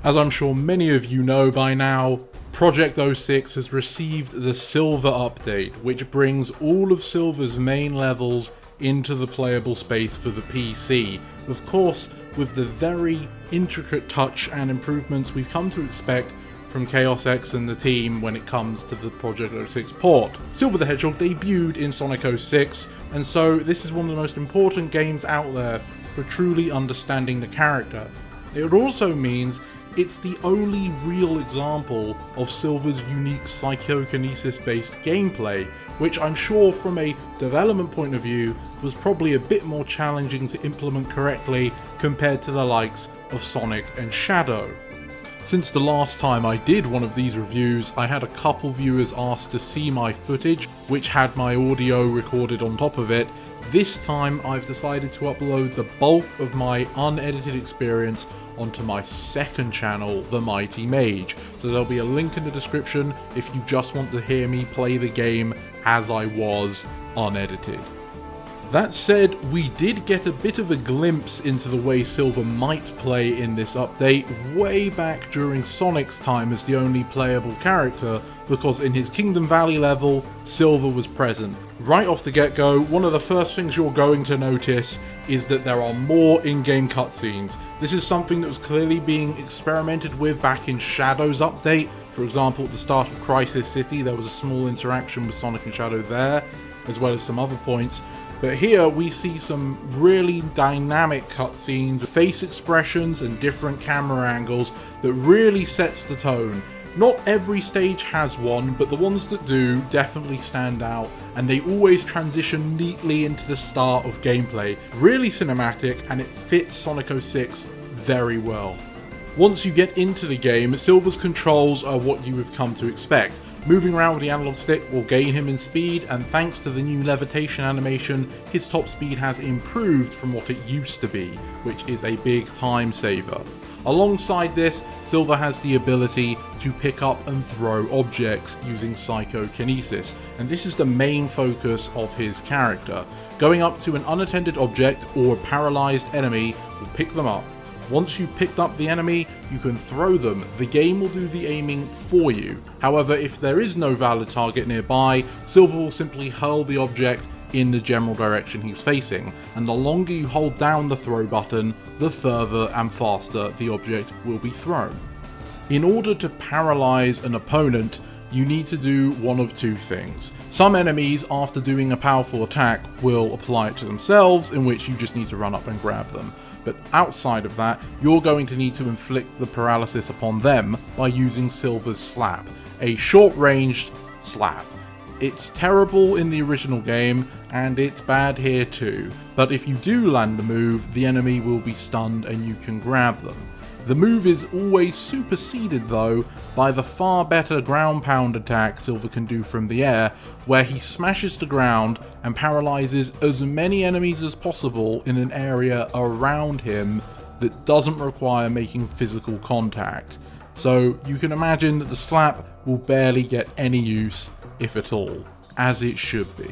As I'm sure many of you know by now, Project 06 has received the Silver update, which brings all of Silver's main levels into the playable space for the PC. Of course, with the very intricate touch and improvements we've come to expect from Chaos X and the team when it comes to the Project 06 port. Silver the Hedgehog debuted in Sonic 06, and so this is one of the most important games out there for truly understanding the character. It also means it's the only real example of Silver's unique psychokinesis-based gameplay, which I'm sure from a development point of view was probably a bit more challenging to implement correctly compared to the likes of Sonic and Shadow. Since the last time I did one of these reviews, I had a couple viewers ask to see my footage, which had my audio recorded on top of it. This time I've decided to upload the bulk of my unedited experience onto my second channel, The Mighty Mage, so there'll be a link in the description if you just want to hear me play the game as I was, unedited. That said, we did get a bit of a glimpse into the way Silver might play in this update way back during Sonic's time as the only playable character, because in his Kingdom Valley level, Silver was present. Right off the get-go, one of the first things you're going to notice is that there are more in-game cutscenes. This is something that was clearly being experimented with back in Shadow's update. For example, at the start of Crisis City, there was a small interaction with Sonic and Shadow there, as well as some other points. But here we see some really dynamic cutscenes, face expressions and different camera angles that really sets the tone. Not every stage has one, but the ones that do definitely stand out, and they always transition neatly into the start of gameplay. Really cinematic, and it fits Sonic 06 very well. Once you get into the game, Silver's controls are what you have come to expect. Moving around with the analog stick will gain him in speed, and thanks to the new levitation animation, his top speed has improved from what it used to be, which is a big time saver. Alongside this, Silver has the ability to pick up and throw objects using psychokinesis, and this is the main focus of his character. Going up to an unattended object or a paralysed enemy will pick them up. Once you've picked up the enemy, you can throw them. The game will do the aiming for you. However, if there is no valid target nearby, Silver will simply hurl the object in the general direction he's facing, and the longer you hold down the throw button, the further and faster the object will be thrown. In order to paralyze an opponent, you need to do one of two things. Some enemies, after doing a powerful attack, will apply it to themselves, in which you just need to run up and grab them. But outside of that, you're going to need to inflict the paralysis upon them by using Silver's slap, a short-ranged slap. It's terrible in the original game, and it's bad here too, but if you do land the move, the enemy will be stunned and you can grab them. The move is always superseded though by the far better ground pound attack Silver can do from the air, where he smashes the ground and paralyzes as many enemies as possible in an area around him that doesn't require making physical contact. So you can imagine that the slap will barely get any use, if at all, as it should be.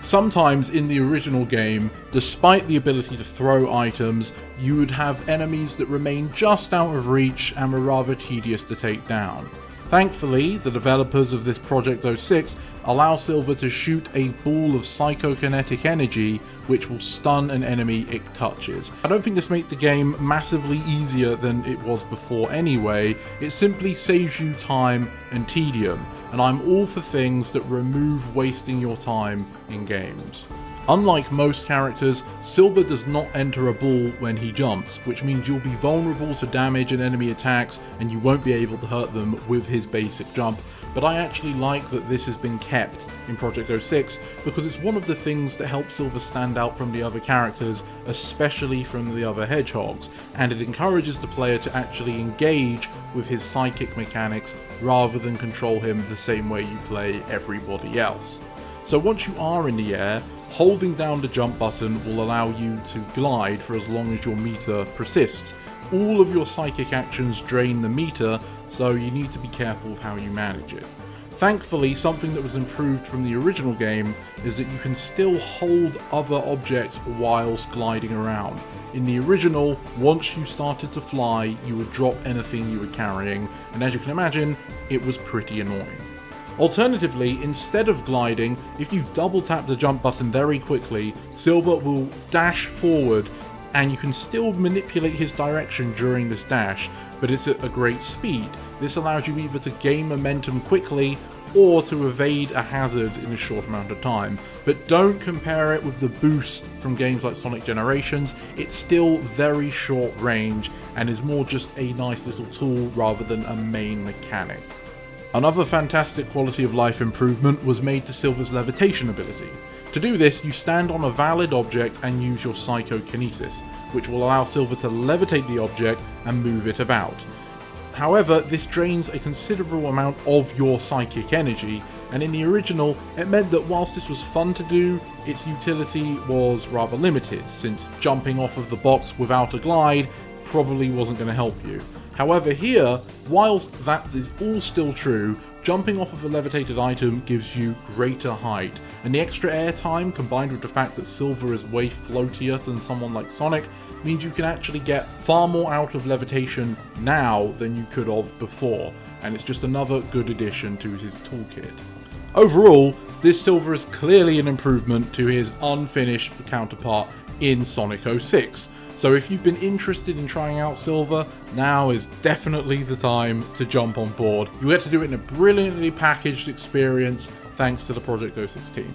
Sometimes in the original game, despite the ability to throw items, you would have enemies that remain just out of reach and were rather tedious to take down. Thankfully, the developers of this Project 06 allow Silver to shoot a ball of psychokinetic energy which will stun an enemy it touches. I don't think this makes the game massively easier than it was before anyway, it simply saves you time and tedium, and I'm all for things that remove wasting your time in games. Unlike most characters, Silver does not enter a ball when he jumps, which means you'll be vulnerable to damage and enemy attacks and you won't be able to hurt them with his basic jump, but I actually like that this has been kept in Project 06 because it's one of the things that helps Silver stand out from the other characters, especially from the other hedgehogs, and it encourages the player to actually engage with his psychic mechanics rather than control him the same way you play everybody else. So once you are in the air, holding down the jump button will allow you to glide for as long as your meter persists. All of your psychic actions drain the meter, so you need to be careful of how you manage it. Thankfully, something that was improved from the original game is that you can still hold other objects whilst gliding around. In the original, once you started to fly, you would drop anything you were carrying, and as you can imagine, it was pretty annoying. Alternatively, instead of gliding, if you double tap the jump button very quickly, Silver will dash forward, and you can still manipulate his direction during this dash, but it's at a great speed. This allows you either to gain momentum quickly or to evade a hazard in a short amount of time. But don't compare it with the boost from games like Sonic Generations. It's still very short range and is more just a nice little tool rather than a main mechanic. Another fantastic quality of life improvement was made to Silver's levitation ability. To do this, you stand on a valid object and use your psychokinesis, which will allow Silver to levitate the object and move it about. However, this drains a considerable amount of your psychic energy, and in the original, it meant that whilst this was fun to do, its utility was rather limited, since jumping off of the box without a glide probably wasn't going to help you. However, here, whilst that is all still true, jumping off of a levitated item gives you greater height, and the extra air time combined with the fact that Silver is way floatier than someone like Sonic means you can actually get far more out of levitation now than you could have before, and it's just another good addition to his toolkit. Overall, this Silver is clearly an improvement to his unfinished counterpart in Sonic 06. So if you've been interested in trying out Silver, now is definitely the time to jump on board. You get to do it in a brilliantly packaged experience thanks to the Project 06 team.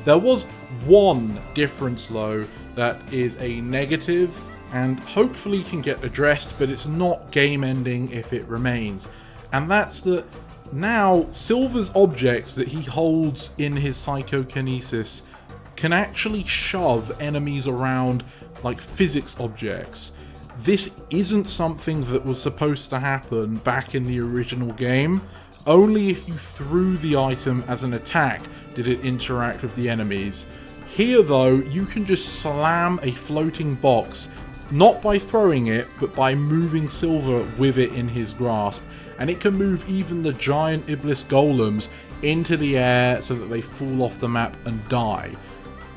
There was one difference though that is a negative and hopefully can get addressed, but it's not game ending if it remains. And that's that now Silver's objects that he holds in his psychokinesis can actually shove enemies around like physics objects. This isn't something that was supposed to happen back in the original game. Only if you threw the item as an attack did it interact with the enemies. Here though, you can just slam a floating box, not by throwing it, but by moving Silver with it in his grasp. And it can move even the giant Iblis golems into the air so that they fall off the map and die.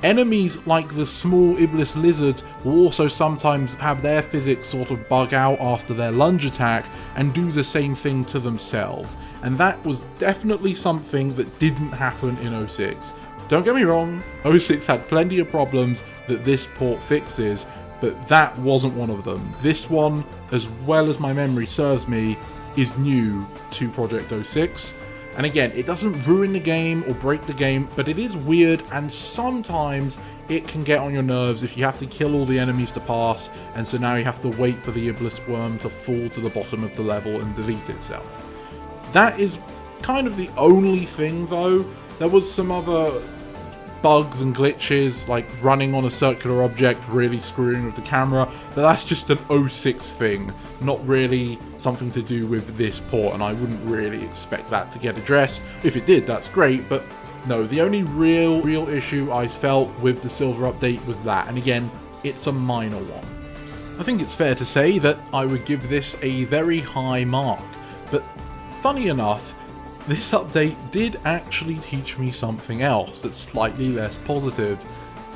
Enemies like the small Iblis lizards will also sometimes have their physics sort of bug out after their lunge attack and do the same thing to themselves. And that was definitely something that didn't happen in 06. Don't get me wrong, 06 had plenty of problems that this port fixes, but that wasn't one of them. This one, as well as my memory serves me, is new to Project 06. And again, it doesn't ruin the game or break the game, but it is weird and sometimes it can get on your nerves if you have to kill all the enemies to pass, and so now you have to wait for the Iblis worm to fall to the bottom of the level and delete itself. That is kind of the only thing though. There was some other bugs and glitches, like running on a circular object really screwing with the camera, but that's just an 06 thing, not really something to do with this port, and I wouldn't really expect that to get addressed. If it did, that's great, but no, the only real issue I felt with the Silver update was that, and again, it's a minor one. I think it's fair to say that I would give this a very high mark, but funny enough, this update did actually teach me something else that's slightly less positive,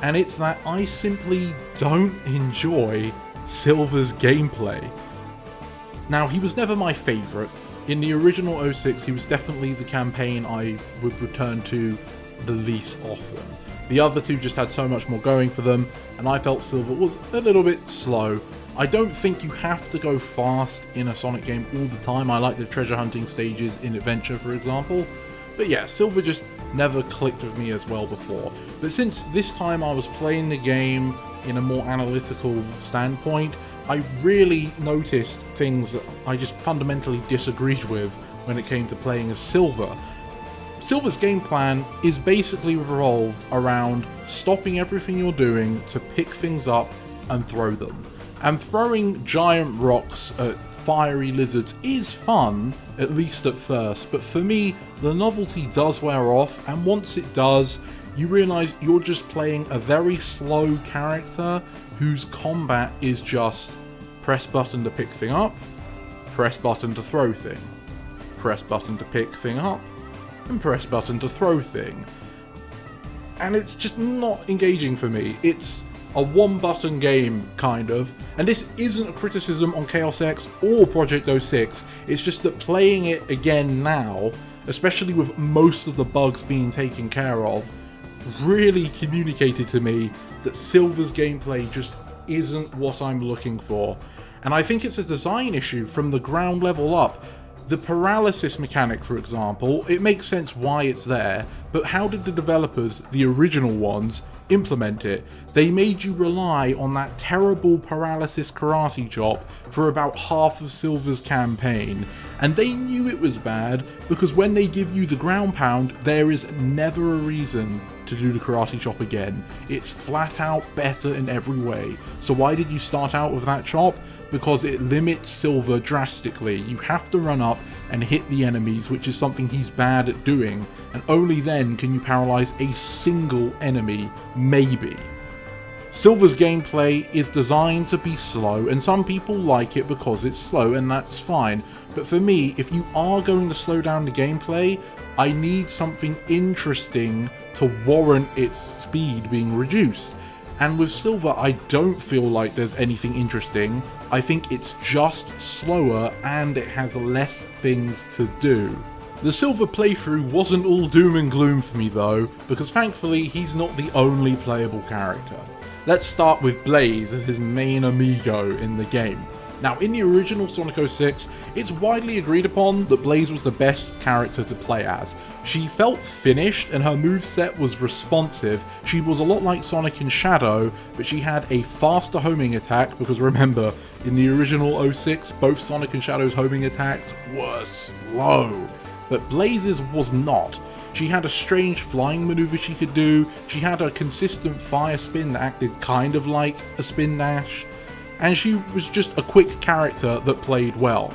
and it's that I simply don't enjoy Silver's gameplay. Now, he was never my favourite. In the original 06, he was definitely the campaign I would return to the least often. The other two just had so much more going for them, and I felt Silver was a little bit slow. I don't think you have to go fast in a Sonic game all the time. I like the treasure hunting stages in Adventure, for example. But yeah, Silver just never clicked with me as well before. But since this time I was playing the game in a more analytical standpoint, I really noticed things that I just fundamentally disagreed with when it came to playing as Silver. Silver's game plan is basically revolved around stopping everything you're doing to pick things up and throw them. And throwing giant rocks at fiery lizards is fun, at least at first, but for me, the novelty does wear off, and once it does, you realise you're just playing a very slow character whose combat is just press button to pick thing up, press button to throw thing, press button to pick thing up, and press button to throw thing. And it's just not engaging for me. It's a one-button game, kind of. And this isn't a criticism on Chaos X or Project 06, it's just that playing it again now, especially with most of the bugs being taken care of, really communicated to me that Silver's gameplay just isn't what I'm looking for. And I think it's a design issue from the ground level up. The paralysis mechanic, for example, it makes sense why it's there, but how did the developers, the original ones, implement it? They made you rely on that terrible paralysis karate chop for about half of Silver's campaign, and they knew it was bad because when they give you the ground pound, there is never a reason to do the karate chop again. It's flat out better in every way. So why did you start out with that chop? Because it limits Silver drastically. You have to run up and hit the enemies, which is something he's bad at doing, and only then can you paralyze a single enemy, maybe. Silver's gameplay is designed to be slow, and some people like it because it's slow, and that's fine. But for me, if you are going to slow down the gameplay, I need something interesting to warrant its speed being reduced. And with Silver, I don't feel like there's anything interesting. I think it's just slower and it has less things to do. The Silver playthrough wasn't all doom and gloom for me though, because thankfully he's not the only playable character. Let's start with Blaze as his main amigo in the game. Now, in the original Sonic 06, it's widely agreed upon that Blaze was the best character to play as. She felt finished and her moveset was responsive. She was a lot like Sonic in Shadow, but she had a faster homing attack, because remember, in the original 06, both Sonic and Shadow's homing attacks were slow, but Blaze's was not. She had a strange flying maneuver she could do, she had a consistent fire spin that acted kind of like a spin dash, and she was just a quick character that played well.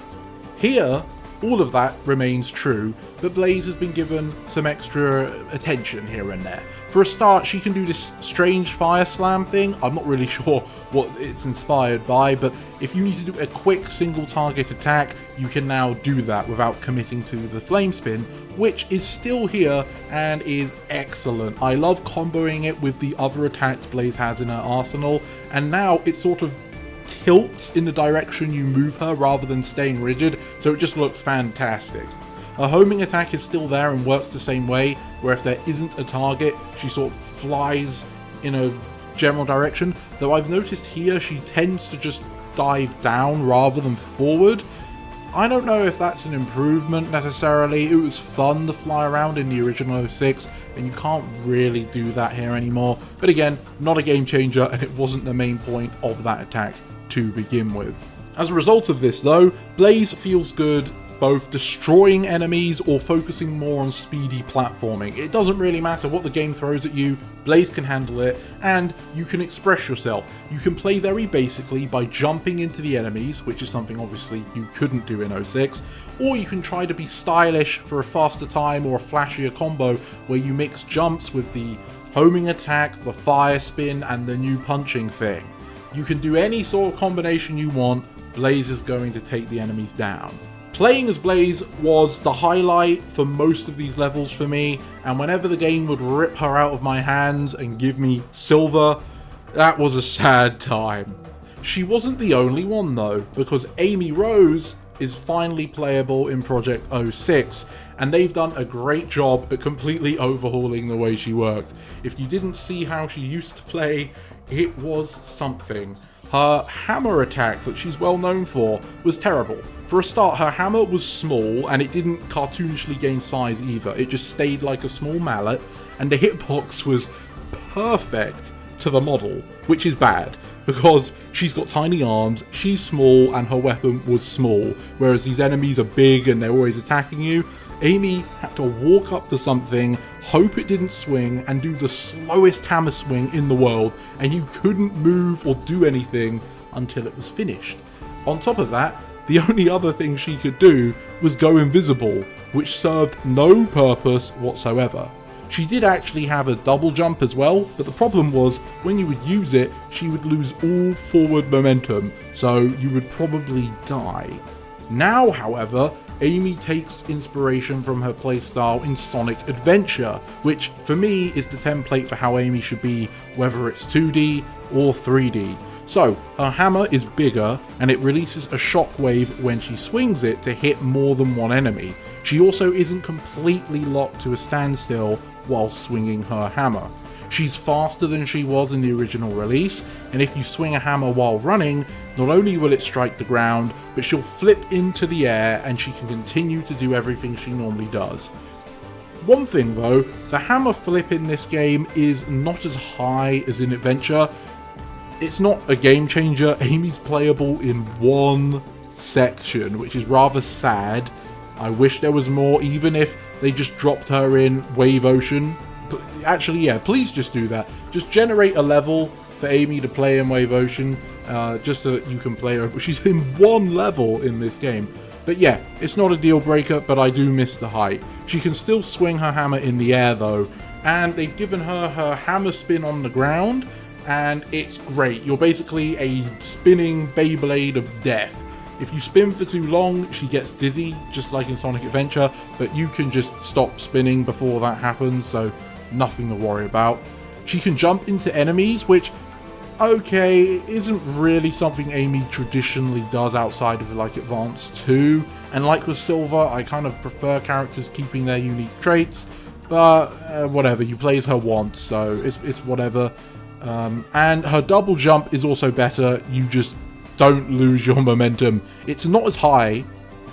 Here, all of that remains true, but Blaze has been given some extra attention here and there. For a start, she can do this strange fire slam thing. I'm not really sure what it's inspired by, but if you need to do a quick single target attack, you can now do that without committing to the flame spin, which is still here and is excellent. I love comboing it with the other attacks Blaze has in her arsenal, and now it's sort of tilts in the direction you move her rather than staying rigid, so it just looks fantastic. Her homing attack is still there and works the same way, where if there isn't a target, she sort of flies in a general direction, though I've noticed here she tends to just dive down rather than forward. I don't know if that's an improvement necessarily. It was fun to fly around in the original 06, and you can't really do that here anymore. But again, not a game changer, and it wasn't the main point of that attack to begin with. As a result of this though, Blaze feels good both destroying enemies or focusing more on speedy platforming. It doesn't really matter what the game throws at you, Blaze can handle it, and you can express yourself. You can play very basically by jumping into the enemies, which is something obviously you couldn't do in 06, or you can try to be stylish for a faster time or a flashier combo where you mix jumps with the homing attack, the fire spin, and the new punching thing. You can do any sort of combination you want, Blaze is going to take the enemies down. Playing as Blaze was the highlight for most of these levels for me, and whenever the game would rip her out of my hands and give me Silver, that was a sad time. She wasn't the only one though, because Amy Rose is finally playable in Project 06, and they've done a great job at completely overhauling the way she worked. If you didn't see how she used to play, it was something. Her hammer attack that she's well known for was terrible. For a start, her hammer was small and it didn't cartoonishly gain size either. It just stayed like a small mallet, and the hitbox was perfect to the model, which is bad because she's got tiny arms, she's small, and her weapon was small, whereas these enemies are big and they're always attacking you. Amy had to walk up to something, hope it didn't swing, and do the slowest hammer swing in the world, and you couldn't move or do anything until it was finished. On top of that, the only other thing she could do was go invisible, which served no purpose whatsoever. She did actually have a double jump as well, but the problem was when you would use it, she would lose all forward momentum, so you would probably die. Now, however, Amy takes inspiration from her playstyle in Sonic Adventure, which for me is the template for how Amy should be, whether it's 2D or 3D. So, her hammer is bigger and it releases a shockwave when she swings it to hit more than one enemy. She also isn't completely locked to a standstill while swinging her hammer. She's faster than she was in the original release, and if you swing a hammer while running, not only will it strike the ground, but she'll flip into the air and she can continue to do everything she normally does. One thing though, the hammer flip in this game is not as high as in Adventure. It's not a game changer. Amy's playable in one section, which is rather sad. I wish there was more, even if they just dropped her in Wave Ocean. Actually, yeah, please just do that. Just generate a level for Amy to play in Wave Ocean, just so that you can play her. But she's in one level in this game. But yeah, it's not a deal breaker, but I do miss the height. She can still swing her hammer in the air though, and they've given her hammer spin on the ground, and it's great. You're basically a spinning Beyblade of death. If you spin for too long, she gets dizzy, just like in Sonic Adventure, but you can just stop spinning before that happens, so nothing to worry about. She can jump into enemies, which, okay, isn't really something Amy traditionally does outside of like Advance 2, and like with Silver, I kind of prefer characters keeping their unique traits, but whatever, you play as her once, so it's whatever. And her double jump is also better, you just don't lose your momentum. It's not as high,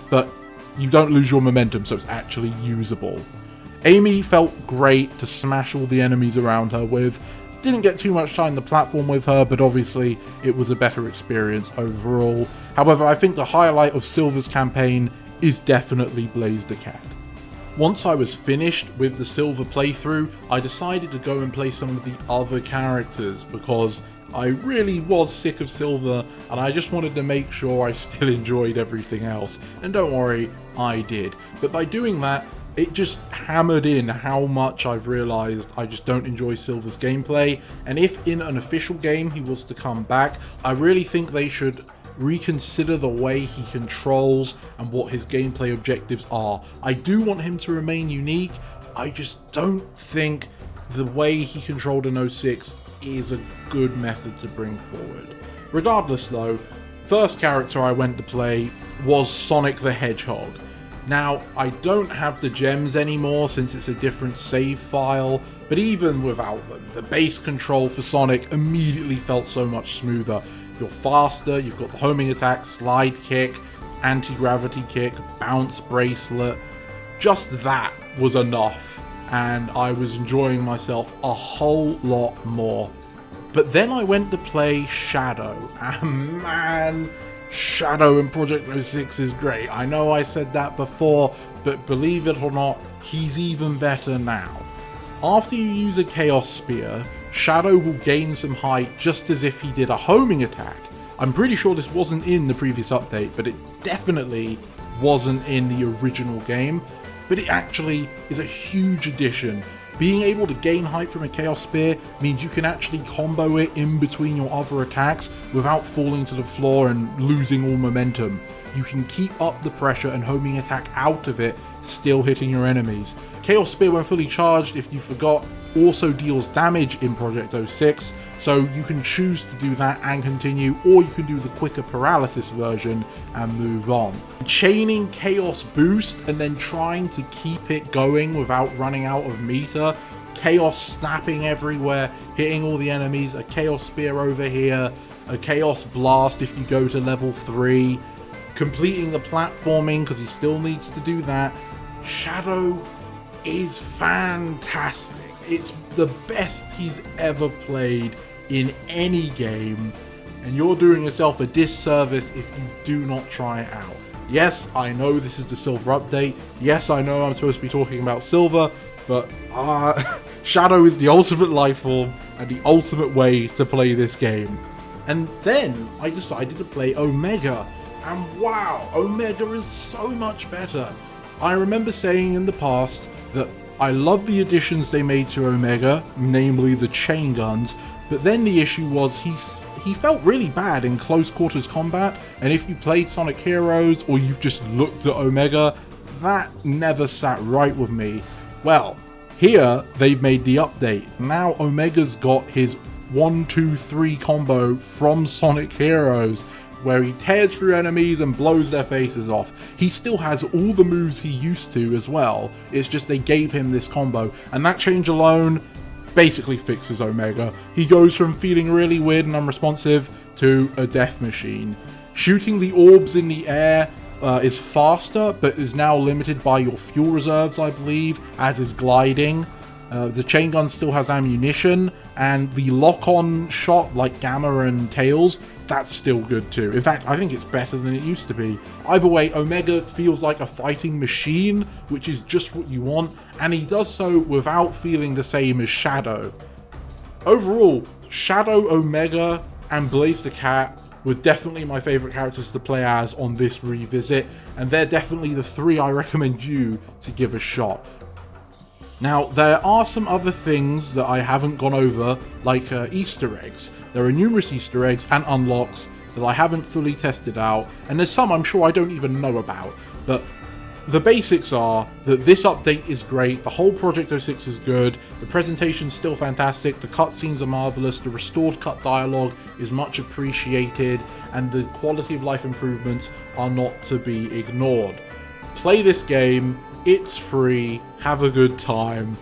but you don't lose your momentum, so it's actually usable. Amy felt great to smash all the enemies around her with. Didn't get too much time to platform with her, but obviously it was a better experience overall. However, I think the highlight of Silver's campaign is definitely Blaze the Cat. Once I was finished with the Silver playthrough, I decided to go and play some of the other characters because I really was sick of Silver and I just wanted to make sure I still enjoyed everything else. And don't worry, I did. But by doing that, it just hammered in how much I've realised I just don't enjoy Silver's gameplay, and if in an official game he was to come back, I really think they should reconsider the way he controls and what his gameplay objectives are. I do want him to remain unique, I just don't think the way he controlled in 06 is a good method to bring forward. Regardless though, first character I went to play was Sonic the Hedgehog. Now, I don't have the gems anymore since it's a different save file, but even without them, the base control for Sonic immediately felt so much smoother. You're faster, you've got the homing attack, slide kick, anti-gravity kick, bounce bracelet. Just that was enough, and I was enjoying myself a whole lot more. But then I went to play Shadow, and man, Shadow in Project 06 is great. I know I said that before, but believe it or not, he's even better now. After you use a Chaos Spear, Shadow will gain some height just as if he did a homing attack. I'm pretty sure this wasn't in the previous update, but it definitely wasn't in the original game. But it actually is a huge addition. Being able to gain height from a Chaos Spear means you can actually combo it in between your other attacks without falling to the floor and losing all momentum. You can keep up the pressure and homing attack out of it, still hitting your enemies. Chaos Spear, when fully charged, if you forgot, also deals damage in Project 06, so you can choose to do that and continue, or you can do the quicker paralysis version and move on. Chaining Chaos Boost and then trying to keep it going without running out of meter, Chaos snapping everywhere, hitting all the enemies, a Chaos Spear over here, a Chaos Blast if you go to level 3, completing the platforming because he still needs to do that. Shadow is fantastic. It's the best he's ever played in any game, and you're doing yourself a disservice if you do not try it out. Yes, I know this is the Silver update. Yes, I know I'm supposed to be talking about Silver, but Shadow is the ultimate life form and the ultimate way to play this game. And then I decided to play Omega, and wow, Omega is so much better. I remember saying in the past that I love the additions they made to Omega, namely the chain guns, but then the issue was he felt really bad in close quarters combat, and if you played Sonic Heroes or you just looked at Omega, that never sat right with me. Well, here they've made the update. Now Omega's got his 1-2-3 combo from Sonic Heroes, where he tears through enemies and blows their faces off. He still has all the moves he used to as well, it's just they gave him this combo, and that change alone basically fixes Omega. He goes from feeling really weird and unresponsive to a death machine. Shooting the orbs in the air is faster, but is now limited by your fuel reserves, I believe, as is gliding. The chain gun still has ammunition, and the lock-on shot like Gamma and Tails, that's still good too. In fact, I think it's better than it used to be. Either way, Omega feels like a fighting machine, which is just what you want, and he does so without feeling the same as Shadow. Overall, Shadow, Omega, and Blaze the Cat were definitely my favourite characters to play as on this revisit, and they're definitely the 3 I recommend you to give a shot. Now, there are some other things that I haven't gone over, like Easter eggs. There are numerous Easter eggs and unlocks that I haven't fully tested out, and there's some I'm sure I don't even know about, but the basics are that this update is great, the whole Project 06 is good, the presentation's still fantastic, the cutscenes are marvellous, the restored cut dialogue is much appreciated, and the quality of life improvements are not to be ignored. Play this game, it's free, have a good time,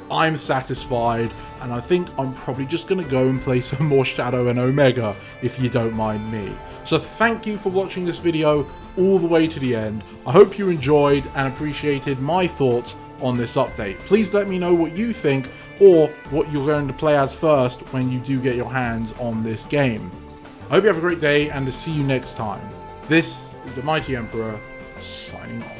I'm satisfied, and I think I'm probably just going to go and play some more Shadow and Omega, if you don't mind me. So thank you for watching this video all the way to the end. I hope you enjoyed and appreciated my thoughts on this update. Please let me know what you think, or what you're going to play as first when you do get your hands on this game. I hope you have a great day, and to see you next time. This is the Mighty Emperor, signing off.